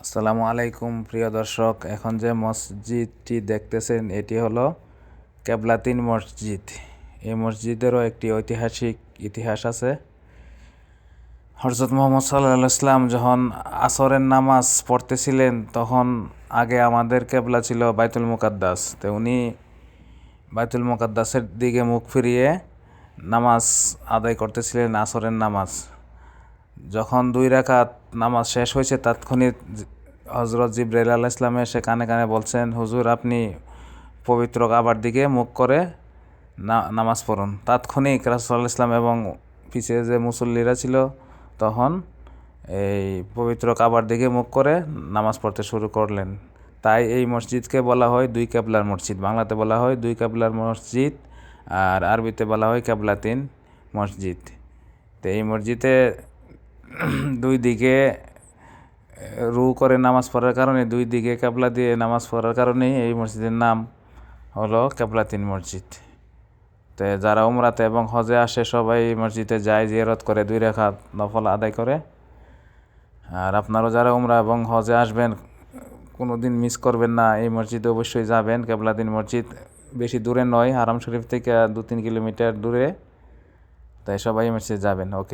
আসসালামু আলাইকুম প্রিয় দর্শক, এখন যে মসজিদটি দেখতেছেন এটি হলো কেবলাতিন মসজিদ। এই মসজিদেরও একটি ঐতিহাসিক ইতিহাস আছে। হযরত মুহাম্মদ সাল্লাল্লাহু আলাইহি ওয়াসাল্লাম যখন আসরের নামাজ পড়তেছিলেন তখন আগে আমাদের কেবলা ছিল বাইতুল মুকাদ্দাস। তো উনি বাইতুল মুকাদ্দাসের দিকে মুখ ফিরিয়ে নামাজ আদায় করতেছিলেন, আসরের নামাজ। যখন 2 রাকাত নামাজ শেষ হয়েছে তাৎক্ষণিক হযরত জিবরাইল আলাইহিস সালাম এসে কানে কানে বলছেন, হুজুর আপনি পবিত্র কাবার দিকে মুখ করে নামাজ পড়ুন। তাৎক্ষণিক রাসূল সাল্লাল্লাহু আলাইহি ওয়াসাল্লাম এবং পিছিয়ে যে মুসল্লিরা ছিল তখন এই পবিত্র কাবার দিকে মুখ করে নামাজ পড়তে শুরু করলেন। তাই এই মসজিদকে বলা হয় 2 কেবলার মসজিদ। বাংলাতে বলা হয় 2 কেবলার মসজিদ, আর আরবিতে বলা হয় কেবলাতিন মসজিদ। তো এই মসজিদে 2 দিকে রু করে নামাজ পড়ার কারণে, 2 দিকে কেবলা দিয়ে নামাজ পড়ার কারণেই এই মসজিদের নাম হলো কেবলাতিন মসজিদ। তো যারা উমরাতে এবং হজে আসে সবাই এই মসজিদে যায়, জিয়ারত করে, 2 রাকাত নফল আদায় করে। আর আপনারাও যারা উমরা এবং হজে আসবেন কোনো দিন মিস করবেন না, এই মসজিদে অবশ্যই যাবেন। কেবলাতিন মসজিদ বেশি দূরে নয়, হারাম শরীফ থেকে 2-3 কিলোমিটার দূরে। তাই সবাই এই মসজিদে যাবেন। ওকে।